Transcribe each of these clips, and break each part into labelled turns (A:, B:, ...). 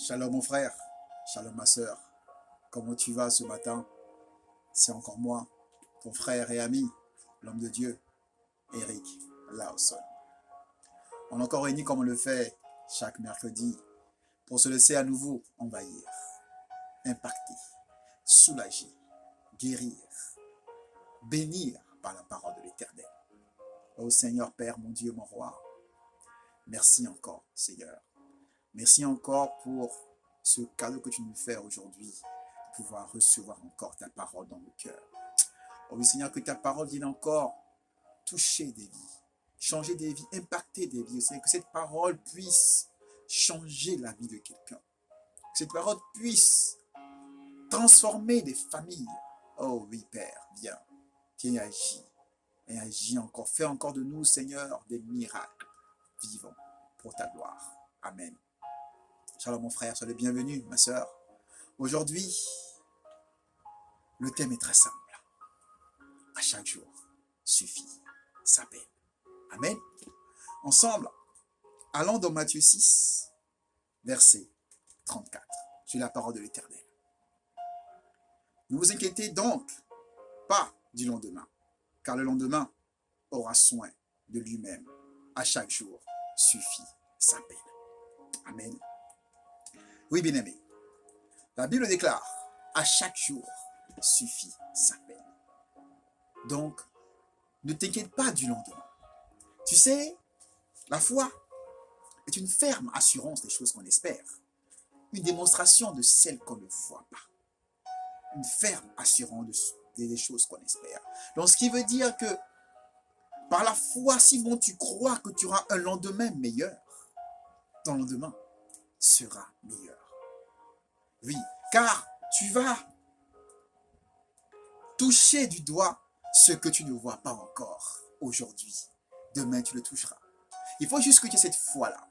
A: Shalom mon frère, shalom ma soeur. Comment tu vas ce matin? C'est encore moi, ton frère et ami, l'homme de Dieu, Eric Lawson. On est encore réunis comme on le fait chaque mercredi pour se laisser à nouveau envahir, impacter, soulager, guérir, bénir par la parole de l'Éternel. Ô Seigneur Père, mon Dieu, mon roi, merci encore Seigneur. Merci encore pour ce cadeau que tu nous fais aujourd'hui, de pouvoir recevoir encore ta parole dans nos cœurs. Oh oui Seigneur, que ta parole vienne encore toucher des vies, changer des vies, impacter des vies. Seigneur, que cette parole puisse changer la vie de quelqu'un. Que cette parole puisse transformer des familles. Oh oui Père, viens, viens agis. Et agis encore, fais encore de nous Seigneur des miracles vivants pour ta gloire. Amen. Shalom mon frère, sois le bienvenu, ma soeur. Aujourd'hui, le thème est très simple. À chaque jour suffit sa peine. Amen. Ensemble, allons dans Matthieu 6, verset 34. C'est la parole de l'Éternel. Ne vous inquiétez donc pas du lendemain, car le lendemain aura soin de lui-même. À chaque jour suffit sa peine. Amen. Oui, bien-aimé, la Bible déclare, à chaque jour suffit sa peine. Donc, ne t'inquiète pas du lendemain. Tu sais, la foi est une ferme assurance des choses qu'on espère, une démonstration de celles qu'on ne voit pas, une ferme assurance des choses qu'on espère. Donc, ce qui veut dire que par la foi, si bon tu crois que tu auras un lendemain meilleur, ton lendemain sera meilleur. Oui, car tu vas toucher du doigt ce que tu ne vois pas encore aujourd'hui. Demain, tu le toucheras. Il faut juste que tu aies cette foi-là.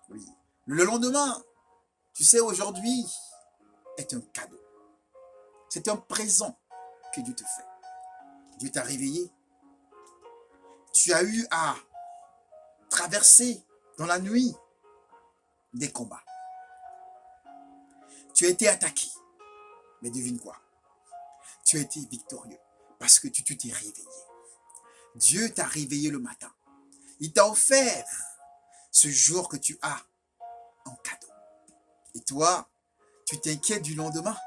A: Oui. Le lendemain, tu sais, aujourd'hui, est un cadeau. C'est un présent que Dieu te fait. Dieu t'a réveillé. Tu as eu à traverser dans la nuit des combats. Tu as été attaqué. Mais devine quoi? Tu as été victorieux parce que tu t'es réveillé. Dieu t'a réveillé le matin. Il t'a offert ce jour que tu as en cadeau. Et toi, tu t'inquiètes du lendemain.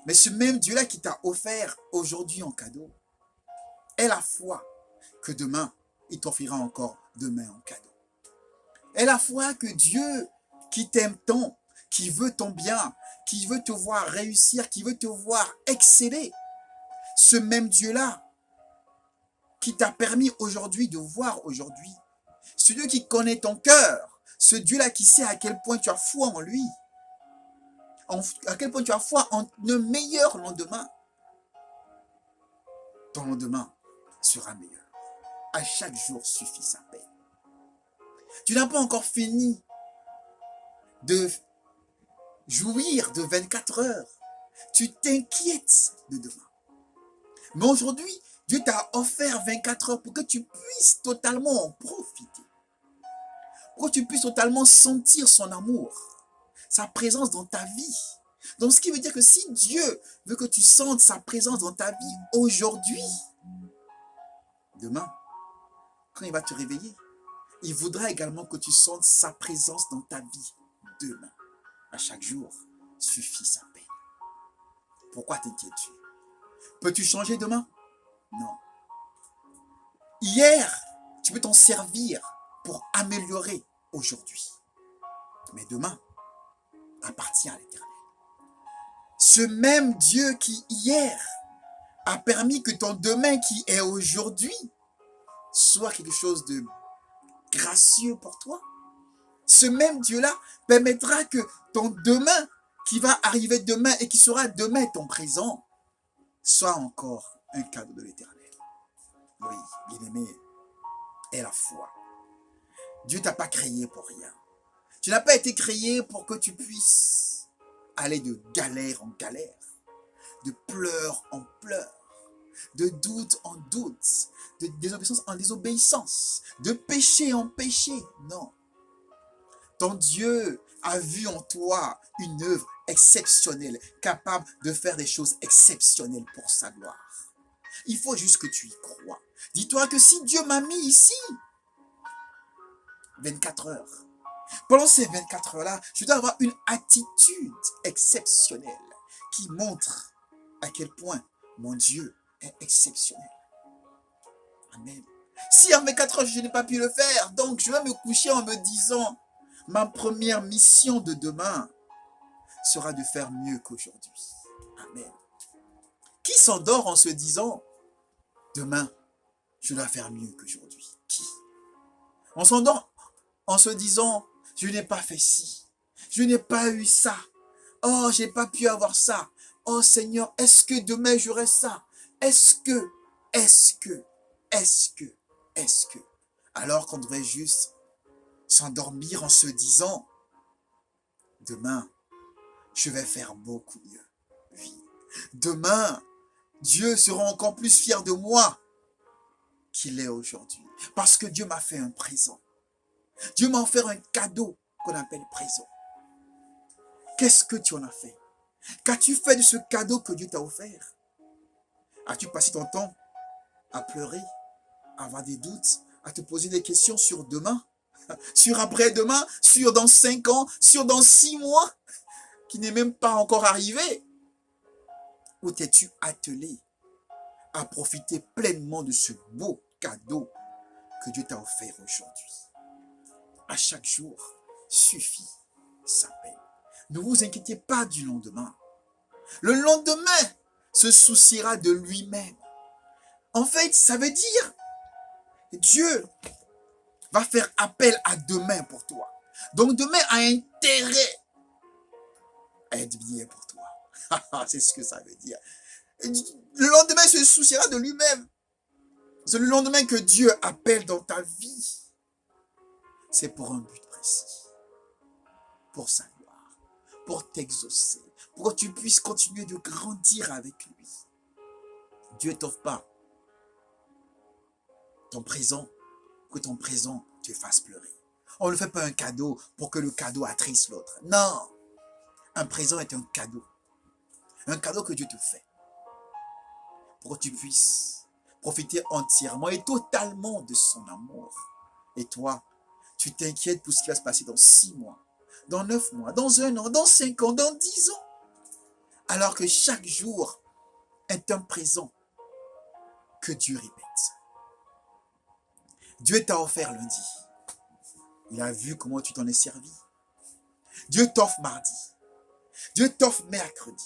A: Mais ce même Dieu-là qui t'a offert aujourd'hui en cadeau est la foi que demain, il t'offrira encore demain en cadeau. Est la foi que Dieu qui t'aime tant, qui veut ton bien, qui veut te voir réussir, qui veut te voir exceller. Ce même Dieu-là qui t'a permis aujourd'hui de voir aujourd'hui. Ce Dieu qui connaît ton cœur. Ce Dieu-là qui sait à quel point tu as foi en lui. À quel point tu as foi en un meilleur lendemain. Ton lendemain sera meilleur. À chaque jour suffit sa peine. Tu n'as pas encore fini de jouir de 24 heures. Tu t'inquiètes de demain. Mais aujourd'hui, Dieu t'a offert 24 heures pour que tu puisses totalement en profiter. Pour que tu puisses totalement sentir son amour, sa présence dans ta vie. Donc, ce qui veut dire que si Dieu veut que tu sentes sa présence dans ta vie aujourd'hui, demain, quand il va te réveiller, il voudra également que tu sentes sa présence dans ta vie demain. À chaque jour, suffit sa peine. Pourquoi t'inquiètes-tu? Peux-tu changer demain? Non. Hier, tu peux t'en servir pour améliorer aujourd'hui. Mais demain appartient à l'Éternel. Ce même Dieu qui hier a permis que ton demain qui est aujourd'hui soit quelque chose de gracieux pour toi. Ce même Dieu-là permettra que ton demain qui va arriver demain et qui sera demain ton présent soit encore un cadeau de l'Éternel. Oui, bien-aimé, est la foi. Dieu ne t'a pas créé pour rien. Tu n'as pas été créé pour que tu puisses aller de galère en galère, de pleurs en pleurs, de doute en doute, de désobéissance en désobéissance, de péché en péché. Non. Ton Dieu a vu en toi une œuvre exceptionnelle, capable de faire des choses exceptionnelles pour sa gloire. Il faut juste que tu y crois. Dis-toi que si Dieu m'a mis ici, 24 heures, pendant ces 24 heures-là, je dois avoir une attitude exceptionnelle qui montre à quel point mon Dieu est exceptionnel. Amen. Si en 24 heures, je n'ai pas pu le faire, donc je vais me coucher en me disant, ma première mission de demain sera de faire mieux qu'aujourd'hui. Amen. Qui s'endort en se disant, demain, je dois faire mieux qu'aujourd'hui? Qui? On s'endort en se disant, je n'ai pas fait ci, je n'ai pas eu ça, oh, je n'ai pas pu avoir ça, oh Seigneur, est-ce que demain j'aurai ça? Est-ce que, alors qu'on devrait juste s'endormir en se disant, demain, je vais faire beaucoup mieux. Oui. Demain, Dieu sera encore plus fier de moi qu'il est aujourd'hui. Parce que Dieu m'a fait un présent. Dieu m'a offert un cadeau qu'on appelle présent. Qu'est-ce que tu en as fait? Qu'as-tu fait de ce cadeau que Dieu t'a offert? As-tu passé ton temps à pleurer, à avoir des doutes, à te poser des questions sur demain, sur après-demain, sur dans 5 ans, sur dans 6 mois, qui n'est même pas encore arrivé? Ou t'es-tu attelé à profiter pleinement de ce beau cadeau que Dieu t'a offert aujourd'hui? À chaque jour suffit sa peine. Ne vous inquiétez pas du lendemain. Le lendemain se souciera de lui-même. En fait, ça veut dire Dieu va faire appel à demain pour toi. Donc demain a intérêt à être bien pour toi. C'est ce que ça veut dire. Le lendemain se souciera de lui-même. C'est le lendemain que Dieu appelle dans ta vie. C'est pour un but précis. Pour sa gloire. Pour t'exaucer. Pour que tu puisses continuer de grandir avec lui. Dieu ne t'offre pas ton présent, que ton présent te fasse pleurer. On ne fait pas un cadeau pour que le cadeau attriste l'autre. Non. Un présent est un cadeau. Un cadeau que Dieu te fait. Pour que tu puisses profiter entièrement et totalement de son amour. Et toi, tu t'inquiètes pour ce qui va se passer dans 6 mois, dans 9 mois, dans 1 an, dans 5 ans, dans 10 ans. Alors que chaque jour est un présent que Dieu répète. Dieu t'a offert lundi. Il a vu comment tu t'en es servi. Dieu t'offre mardi. Dieu t'offre mercredi.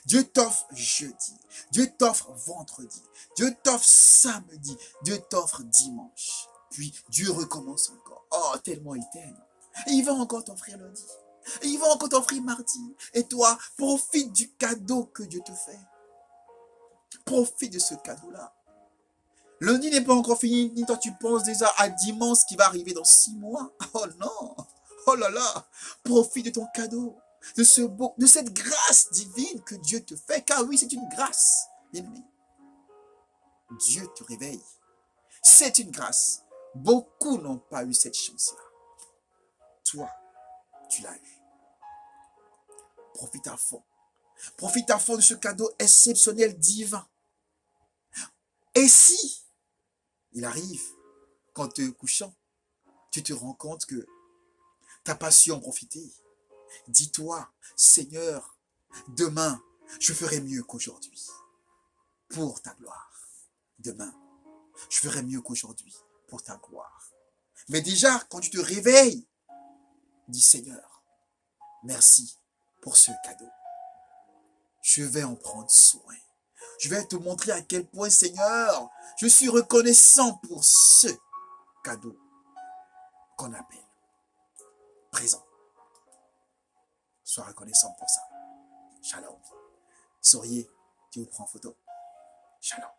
A: Dieu t'offre jeudi. Dieu t'offre vendredi. Dieu t'offre samedi. Dieu t'offre dimanche. Puis Dieu recommence encore. Oh, tellement il t'aime. Et il va encore t'offrir lundi. Et il va encore t'offrir mardi. Et toi, profite du cadeau que Dieu te fait. Profite de ce cadeau-là. Lundi n'est pas encore fini, ni toi tu penses déjà à dimanche qui va arriver dans 6 mois. Oh non, oh là là, profite de ton cadeau, de cette grâce divine que Dieu te fait, car oui, c'est une grâce, bien-aimé. Dieu te réveille, c'est une grâce. Beaucoup n'ont pas eu cette chance-là. Toi, tu l'as eu. Profite à fond. Profite à fond de ce cadeau exceptionnel, divin. Et si il arrive qu'en te couchant, tu te rends compte que tu n'as pas su en profiter. Dis-toi, Seigneur, demain, je ferai mieux qu'aujourd'hui. Pour ta gloire. Demain, je ferai mieux qu'aujourd'hui. Pour ta gloire. Mais déjà, quand tu te réveilles, dis Seigneur, merci pour ce cadeau. Je vais en prendre soin. Je vais te montrer à quel point, Seigneur, je suis reconnaissant pour ce cadeau qu'on appelle présent. Sois reconnaissant pour ça. Shalom. Souriez, Dieu vous prend en photo. Shalom.